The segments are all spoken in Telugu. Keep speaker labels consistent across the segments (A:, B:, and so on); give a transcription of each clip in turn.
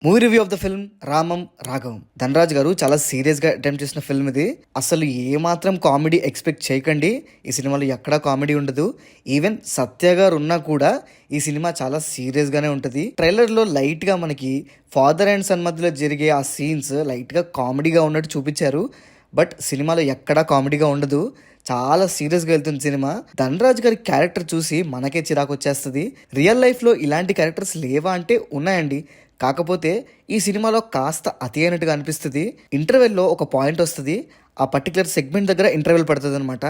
A: Movie review of the film Ramam Raghavam. Dhanraj గారు చాలా సీరియస్గా అటెంప్ట్ చేసిన ఫిల్మ్ ఇది. అసలు ఏమాత్రం కామెడీ ఎక్స్పెక్ట్ చేయకండి. ఈ సినిమాలో ఎక్కడా కామెడీ ఉండదు. ఈవెన్ సత్య గారు ఉన్నా కూడా ఈ సినిమా చాలా సీరియస్గానే ఉంటుంది. ట్రైలర్లో లైట్గా మనకి ఫాదర్ అండ్ సన్ మధ్యలో జరిగే ఆ సీన్స్ లైట్గా కామెడీగా ఉన్నట్టు చూపించారు. బట్ సినిమాలో ఎక్కడా కామెడీగా ఉండదు. చాలా సీరియస్గా వెళ్తుంది సినిమా. ధనరాజ్ గారి క్యారెక్టర్ చూసి మనకే చిరాకు వచ్చేస్తుంది. రియల్ లైఫ్లో ఇలాంటి క్యారెక్టర్స్ లేవా అంటే ఉన్నాయండి. కాకపోతే ఈ సినిమాలో కాస్త అతి అయినట్టుగా అనిపిస్తుంది. ఇంటర్వెల్లో ఒక పాయింట్ వస్తుంది. ఆ పర్టికులర్ సెగ్మెంట్ దగ్గర ఇంటర్వెల్ పడుతుంది అనమాట.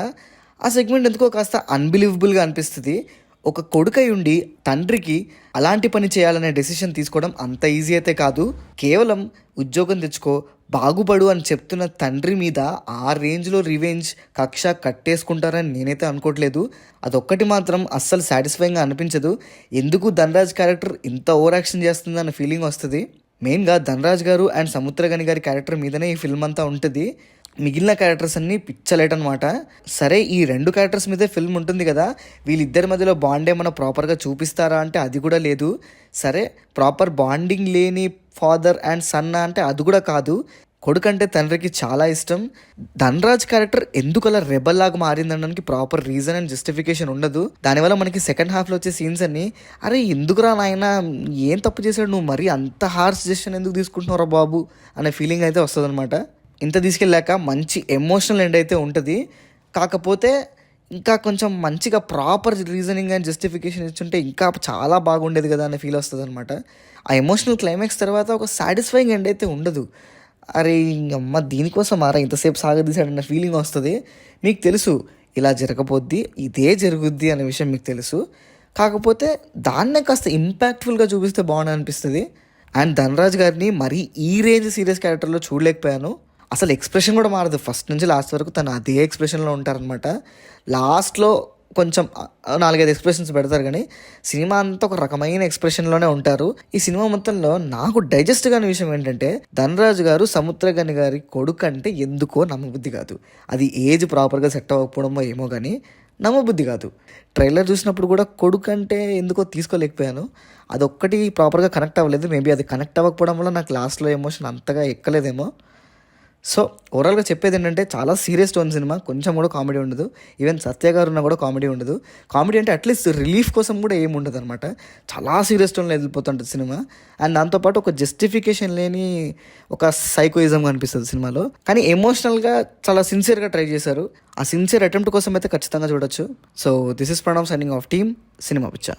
A: ఆ సెగ్మెంట్ ఎందుకో కాస్త అన్బిలీవబుల్గా అనిపిస్తుంది. ఒక కొడుకై ఉండి తండ్రికి అలాంటి పని చేయాలనే డెసిషన్ తీసుకోవడం అంత ఈజీ అయితే కాదు. కేవలం ఉద్యోగం తెచ్చుకో, బాగుపడు అని చెప్తున్న తండ్రి మీద ఆ రేంజ్లో రివెంజ్ కక్ష కట్టేసుకుంటారని నేనైతే అనుకోవట్లేదు. అదొక్కటి మాత్రం అస్సలు సాటిస్ఫైయింగ్గా అనిపించదు. ఎందుకు ధనరాజ్ క్యారెక్టర్ ఇంత ఓవర్ యాక్షన్ చేస్తుందన్న ఫీలింగ్ వస్తుంది. మెయిన్గా ధనరాజ్ గారు అండ్ సముద్రగని గారి క్యారెక్టర్ మీదనే ఈ ఫిల్మ్ అంతా ఉంటుంది. మిగిలిన క్యారెక్టర్స్ అన్నీ పిచ్చలేట్ అనమాట. సరే, ఈ రెండు క్యారెక్టర్స్ మీదే ఫిల్మ్ ఉంటుంది కదా, వీళ్ళిద్దరి మధ్యలో బాండ్ ఏమైనా ప్రాపర్గా చూపిస్తారా అంటే అది కూడా లేదు. సరే, ప్రాపర్ బాండింగ్ లేని ఫాదర్ అండ్ సన్ అంటే అది కూడా కాదు. కొడుకంటే తండ్రికి చాలా ఇష్టం. ధనరాజ్ క్యారెక్టర్ ఎందుకు అలా రెబల్ లాగా మారిందనడానికి ప్రాపర్ రీజన్ అండ్ జస్టిఫికేషన్ ఉండదు. దానివల్ల మనకి సెకండ్ హాఫ్లో వచ్చే సీన్స్ అన్ని అరే ఎందుకురా నాయన, ఏం తప్పు చేశాడు, నువ్వు మరీ అంత హార్ష్ డెసిషన్ ఎందుకు తీసుకుంటున్నారా బాబు అనే ఫీలింగ్ అయితే వస్తుంది అనమాట. ఇంత తీసుకెళ్ళాక మంచి ఎమోషనల్ ఎండ్ అయితే ఉంటుంది. కాకపోతే ఇంకా కొంచెం మంచిగా ప్రాపర్ రీజనింగ్ అండ్ జస్టిఫికేషన్ ఇచ్చుంటే ఇంకా చాలా బాగుండేది కదా అనే ఫీల్ వస్తుంది అనమాట. ఆ ఎమోషనల్ క్లైమాక్స్ తర్వాత ఒక సాటిస్ఫైయింగ్ ఎండ్ అయితే ఉండదు. అరే అమ్మ దీనికోసం ఇంతసేపు సాగదీశాడన్న ఫీలింగ్ వస్తుంది. మీకు తెలుసు ఇలా జరగబోద్ది, ఇదే జరుగుద్ది అనే విషయం మీకు తెలుసు. కాకపోతే దాన్నే కాస్త ఇంపాక్ట్ఫుల్గా చూపిస్తే బాగుంది అనిపిస్తుంది. అండ్ ధనరాజ్ గారిని మరీ ఈ రేంజ్ సీరియస్ క్యారెక్టర్లో చూడలేకపోయాను. అసలు ఎక్స్ప్రెషన్ కూడా మారదు. ఫస్ట్ నుంచి లాస్ట్ వరకు తను అదే ఎక్స్ప్రెషన్లో ఉంటారనమాట. లాస్ట్లో కొంచెం 4-5 ఎక్స్ప్రెషన్స్ పెడతారు, కానీ సినిమా అంతా ఒక రకమైన ఎక్స్ప్రెషన్లోనే ఉంటారు. ఈ సినిమా మొత్తంలో నాకు డైజెస్ట్ కాని విషయం ఏంటంటే ధనరాజ్ గారు సముద్రగని గారి కొడుకు అంటే ఎందుకో నమ్మబుద్ధి కాదు. అది ఏజ్ ప్రాపర్గా సెట్ అవ్వకపోవడమో ఏమో కానీ నమ్మబుద్ధి కాదు. ట్రైలర్ చూసినప్పుడు కూడా కొడుకు అంటే ఎందుకో తీసుకోలేకపోయాను. అదొక్కటి ప్రాపర్గా కనెక్ట్ అవ్వలేదు. మేబీ అది కనెక్ట్ అవ్వకపోవడం వల్ల నాకు లాస్ట్లో ఎమోషన్ అంతగా ఎక్కలేదేమో. సో ఓవరాల్గా చెప్పేది ఏంటంటే చాలా సీరియస్ టోన్ సినిమా, కొంచెం కూడా కామెడీ ఉండదు. ఈవెన్ సత్య గారు ఉన్నా కూడా కామెడీ ఉండదు. కామెడీ అంటే అట్లీస్ట్ రిలీఫ్ కోసం కూడా ఏమి ఉండదు అనమాట. చాలా సీరియస్ టోన్లో వెళ్ళిపోతుంటుంది సినిమా. అండ్ దాంతోపాటు ఒక జస్టిఫికేషన్ లేని ఒక సైకోయిజం కనిపిస్తుంది సినిమాలో. కానీ ఎమోషనల్గా చాలా సిన్సియర్గా ట్రై చేశారు. ఆ సిన్సియర్ అటెంప్ట్ కోసం అయితే ఖచ్చితంగా చూడొచ్చు. So this is Pranav signing off team cinema పిచ్చా.